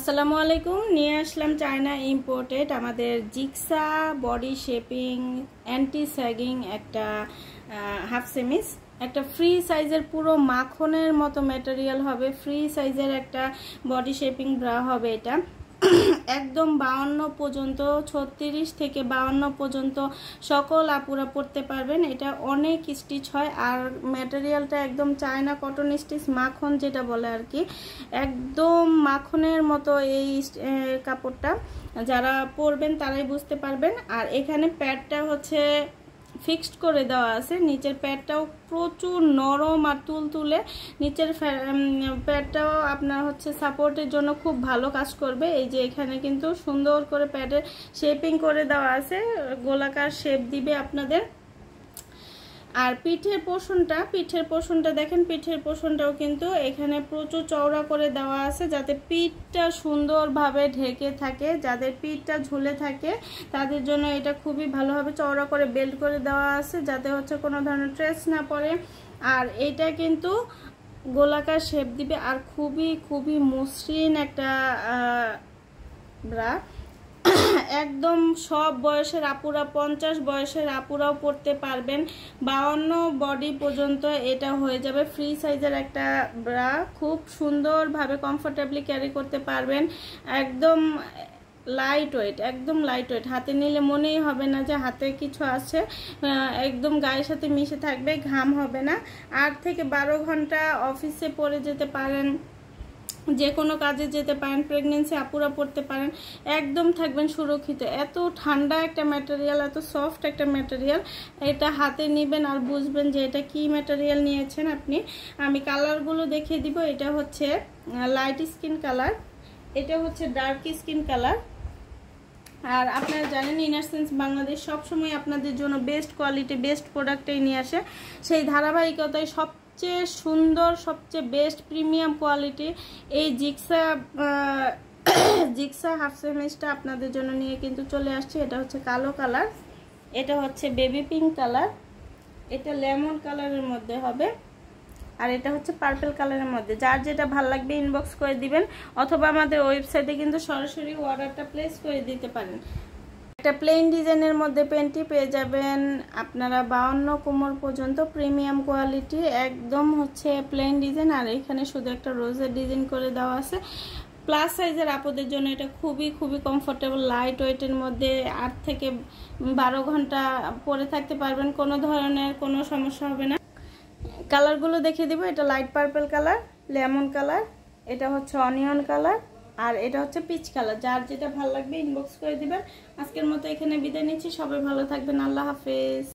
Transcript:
আসসালামু আলাইকুম। নিয়ে আসলাম চায়না ইম্পোর্টেড আমাদের Gixxer body shaping anti sagging একটা হাফ সেমিস, একটা ফ্রি সাইজের পুরো মাখনের মতো ম্যাটেরিয়াল হবে। ফ্রি সাইজের একটা বডি শেপিং ব্রা হবে। এটা একদম 52 পর্যন্ত, 36 থেকে 52 পর্যন্ত সকল আপুরা পরতে পারবেন। এটা অনেক স্টিচ হয় আর ম্যাটেরিয়ালটা একদম চায়না কটন স্টিচ, মাখন যেটা বলে আর কি, একদম মাখনের মতো এই কাপড়টা। যারা পরবেন তারাই বুঝতে পারবেন। আর এখানে প্যাডটা হচ্ছে ফিক্সড করে দেওয়া আছে। নিচের প্যাডটাও প্রচুর নরম আর তুলতুলে। নিচের প্যাডটাও আপনার হচ্ছে সাপোর্টের জন্য খুব ভালো কাজ করবে। এই যে এখানে কিন্তু সুন্দর করে প্যাডের শেপিং করে দেওয়া আছে, গোলাকার শেপ দিবে আপনাদের। আর পিঠের পোর্শনটা দেখেন, পিঠের পোর্শনটাও কিন্তু এখানে প্রচুর চওড়া করে দেওয়া আছে যাতে পিঠটা সুন্দরভাবে ঢেকে থাকে। যাদের পিঠটা ঝুলে থাকে তাদের জন্য এটা খুবই ভালোভাবে চওড়া করে বেল্ট করে দেওয়া আছে যাতে হচ্ছে কোনো ধরনের ট্রেস না পড়ে। আর এটা কিন্তু গোলাকার শেপ দিবে আর খুবই মসৃণ একটা ব্রা। একদম সব বয়সের আপুরা, 50 বয়সের আপুরাও পরতে পারবেন। 52 বডি পর্যন্ত এটা হয়ে যাবে। ফ্রি সাইজের একটা ব্রা, খুব সুন্দরভাবে কমফোর্টেবলি ক্যারি করতে পারবেন। একদম লাইট ওয়েট, একদম লাইট ওয়েট। হাতে নিলে মনেই হবে না যে হাতে কিছু আছে। একদম গায়ের সাথে মিশে থাকবে, ঘাম হবে না। 8 থেকে 12 ঘন্টা অফিসে পরে যেতে পারেন, যে কোনো কাজে যেতে পারেন, প্রেগনেন্সি আপুরা পড়তে পারেন, একদম থাকবেন সুরক্ষিত। এত ঠান্ডা একটা ম্যাটেরিয়াল, এত সফট একটা ম্যাটেরিয়াল। এটা হাতে নেবেন আর বুঝবেন যে এটা কি ম্যাটেরিয়াল নিয়েছেন আপনি। আমি কালারগুলো দেখিয়ে দিব। এটা হচ্ছে লাইট স্কিন কালার, এটা হচ্ছে ডার্ক স্কিন কালার। আর আপনারা জানেন ইনারসেন্স বাংলাদেশ সবসময় আপনাদের জন্য বেস্ট কোয়ালিটি, বেস্ট প্রোডাক্টই নিয়ে আসে। সেই ধারাবাহিকতায় সবচেয়ে সুন্দর, সবচেয়ে বেস্ট প্রিমিয়াম কোয়ালিটি এই জিক্সা হাফ সেমিসটা আপনাদের জন্য নিয়ে কিন্তু চলে আসছে। এটা হচ্ছে কালো কালার, এটা হচ্ছে বেবি পিঙ্ক কালার, এটা লেমন কালারের মধ্যে হবে, আর এটা হচ্ছে পার্পল কালারের মধ্যে। যার যেটা ভালো লাগবে ইনবক্স করে দিবেন, অথবা আমাদের ওয়েবসাইটে কিন্তু সরাসরি অর্ডারটা প্লেস করে দিতে পারেন। একটা প্লেন ডিজাইনের মধ্যে প্যান্টটি পেয়ে যাবেন আপনারা 52 কোমর পর্যন্ত, প্রিমিয়াম কোয়ালিটি, একদম হচ্ছে প্লেন ডিজাইন। আর এখানে শুধু একটা রোজের ডিজাইন করে দেওয়া আছে। প্লাস সাইজের আপুদের জন্য এটা খুবই কমফোর্টেবল, লাইট ওয়েটের মধ্যে 8 থেকে 12 ঘন্টা পরে থাকতে পারবেন, কোনো ধরনের কোনো সমস্যা হবে না। কালারগুলো দেখিয়ে দিব। এটা light purple colour, lemon colour, এটা হচ্ছে অনিয়ন কালার, আর এটা হচ্ছে পিচ কালার। যার যেটা ভালো লাগবে ইনবক্স করে দিবেন। আজকের মতো এখানে বিদায় নিচ্ছি। সবাই ভালো থাকবেন। আল্লাহ হাফেজ।